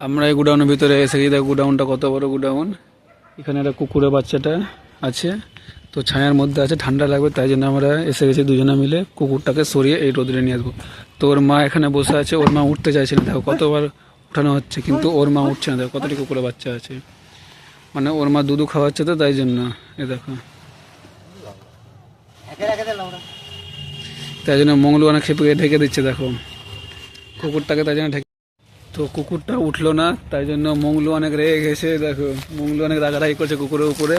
আমরা এই গোডাউনের ভিতরে এসে গেছি। দেখো গোডাউনটা কত বড় গোডাউন। এখানে একটা কুকুরের বাচ্চাটা আছে, তো ছায়ার মধ্যে আছে, ঠান্ডা লাগবে তাই জন্য আমরা এসে গেছি দুজনে মিলে কুকুরটাকে সরিয়ে এই রোদরে নিয়ে আসবো। তো ওর মা এখানে বসে আছে, ওর মা উঠতে চাইছে না। দেখো কতবার উঠানো হচ্ছে কিন্তু ওর মা উঠছে না। দেখো কতটি কুকুরের বাচ্চা আছে, মানে ওর মা দুধু খাওয়াচ্ছে তো তাই জন্য। এ দেখো তাই জন্য মঙ্গলু অনেক খেপে ঢেকে দিচ্ছে দেখো কুকুরটাকে, তাই জন্য তো কুকুরটা উঠলো না, তাই জন্য মঙ্গলু অনেক রেগে গেছে। দেখো মঙ্গলু অনেক রাগারাগি করছে কুকুরের উপরে।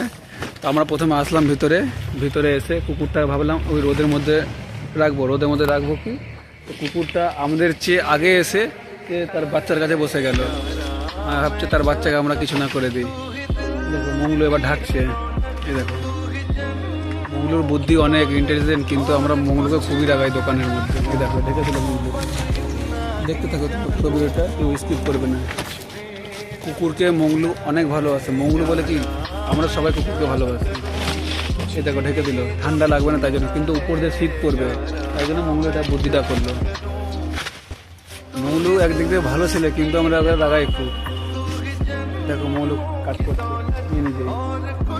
তো আমরা প্রথমে আসলাম ভিতরে এসে কুকুরটা ভাবলাম ওই রোদের মধ্যে রাখবো কি, তো কুকুরটা আমাদের চেয়ে আগে এসে তার বাচ্চার কাছে বসে গেল। ভাবছে তার বাচ্চাকে আমরা কিছু না করে দিই। দেখো মঙ্গলু এবার ঢাকছে। এই দেখো মঙ্গলুর বুদ্ধি অনেক ইন্টেলিজেন্ট, কিন্তু আমরা মঙ্গলুকে খুবই রাগাই দোকানের মধ্যে। এই দেখো দেখেছিল মঙ্গলু। দেখতে থাকো পুরো ভিডিওটা, কেউ স্কিপ করবে না। কুকুরকে মঙ্গলু অনেক ভালোবাসে। মঙ্গলু বলে কি আমরা সবাই কুকুরকে ভালোবাসি। সে দেখো ঢেকে দিল, ঠান্ডা লাগবে না তাই জন্য, কিন্তু উপর দিয়ে শীত পড়বে তাই জন্য মঙ্গলু এটা বুদ্ধিটা করলো। মঙ্গলু একদিক দিয়ে ভালো ছিল, কিন্তু আমরা রাগাই একটু। দেখো মঙ্গলু কাজ করছে নিজেই,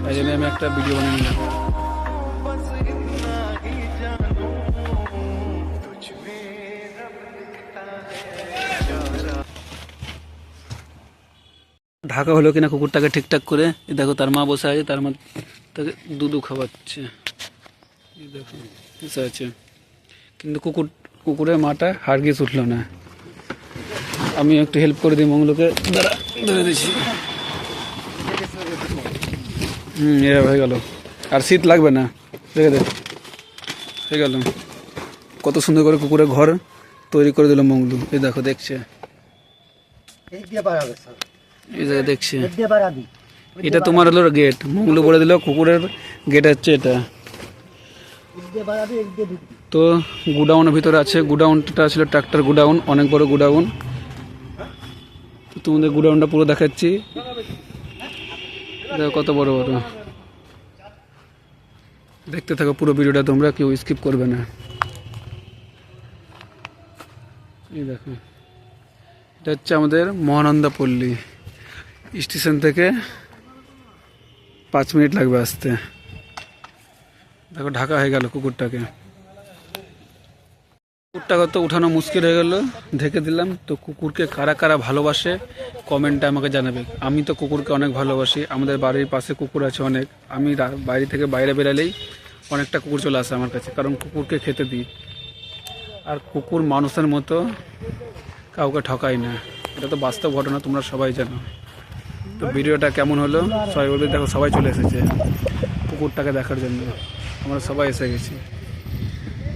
তাই জন্য আমি একটা ভিডিও বানিয়ে নিলাম। ঢাকা হলো কিনা কুকুরটাকে ঠিকঠাক করে। দেখো তার মা বসে আছে, তার মা তাকে দুধু খাওয়াচ্ছে। দেখো বসে আছে, কিন্তু কুকুরের মাটা হারগিস উঠলো না। আমি একটু হেল্প করে দিই মঙ্গলুকে, ধরে দিচ্ছি। এরা হয়ে গেল, আর শীত লাগবে না। দেখে দেখ হয়ে গেল। কত সুন্দর করে কুকুরের ঘর তৈরি করে দিল মঙ্গলু। এই দেখো দেখছে, এই জায়গায় দেখছে। এটা তোমার হলো গেট। মঙ্গলু বলে দিল কুকুরের গেট হচ্ছে এটা। তো গুডাউনের ভিতরে আছে, গুডাউনটা ছিল ট্রাক্টর গুডাউন, অনেক বড় গুডাউন। তোমাদের গুডাউনটা পুরো দেখাচ্ছি, দেখো কত বড় বড়। দেখতে থাকো পুরো ভিডিওটা, তোমরা কেউ স্কিপ করবে না। এই দেখো এটা হচ্ছে আমাদের মহানন্দা পল্লী স্টেশন থেকে 5 মিনিট লাগবে আসতে। দেখো ঢাকা হয়ে গেল কুকুরটাকে তো উঠানো মুশকিল হয়ে গেল, ঢেকে দিলাম। তো কুকুরকে কারা কারা ভালোবাসে কমেন্টে আমাকে জানাবে। আমি তো কুকুরকে অনেক ভালোবাসি, আমাদের বাড়ির পাশে কুকুর আছে অনেক। আমি বাড়ি থেকে বাইরে বেরালেই অনেকটা কুকুর চলে আসে আমার কাছে, কারণ কুকুরকে খেতে দিই। আর কুকুর মানুষের মতো কাউকে ঠকায় না, এটা তো বাস্তব ঘটনা, তোমরা সবাই জানো। তো ভিডিওটা কেমন হলো সবাই বলবে। দেখো সবাই চলে এসেছে কুকুরটাকে দেখার জন্য, আমরা সবাই এসে গেছি।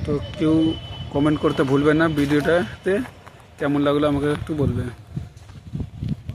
তো কেউ কমেন্ট করতে ভুলবে না, ভিডিওটাতে কেমন লাগলো আমাকে একটু বলবে।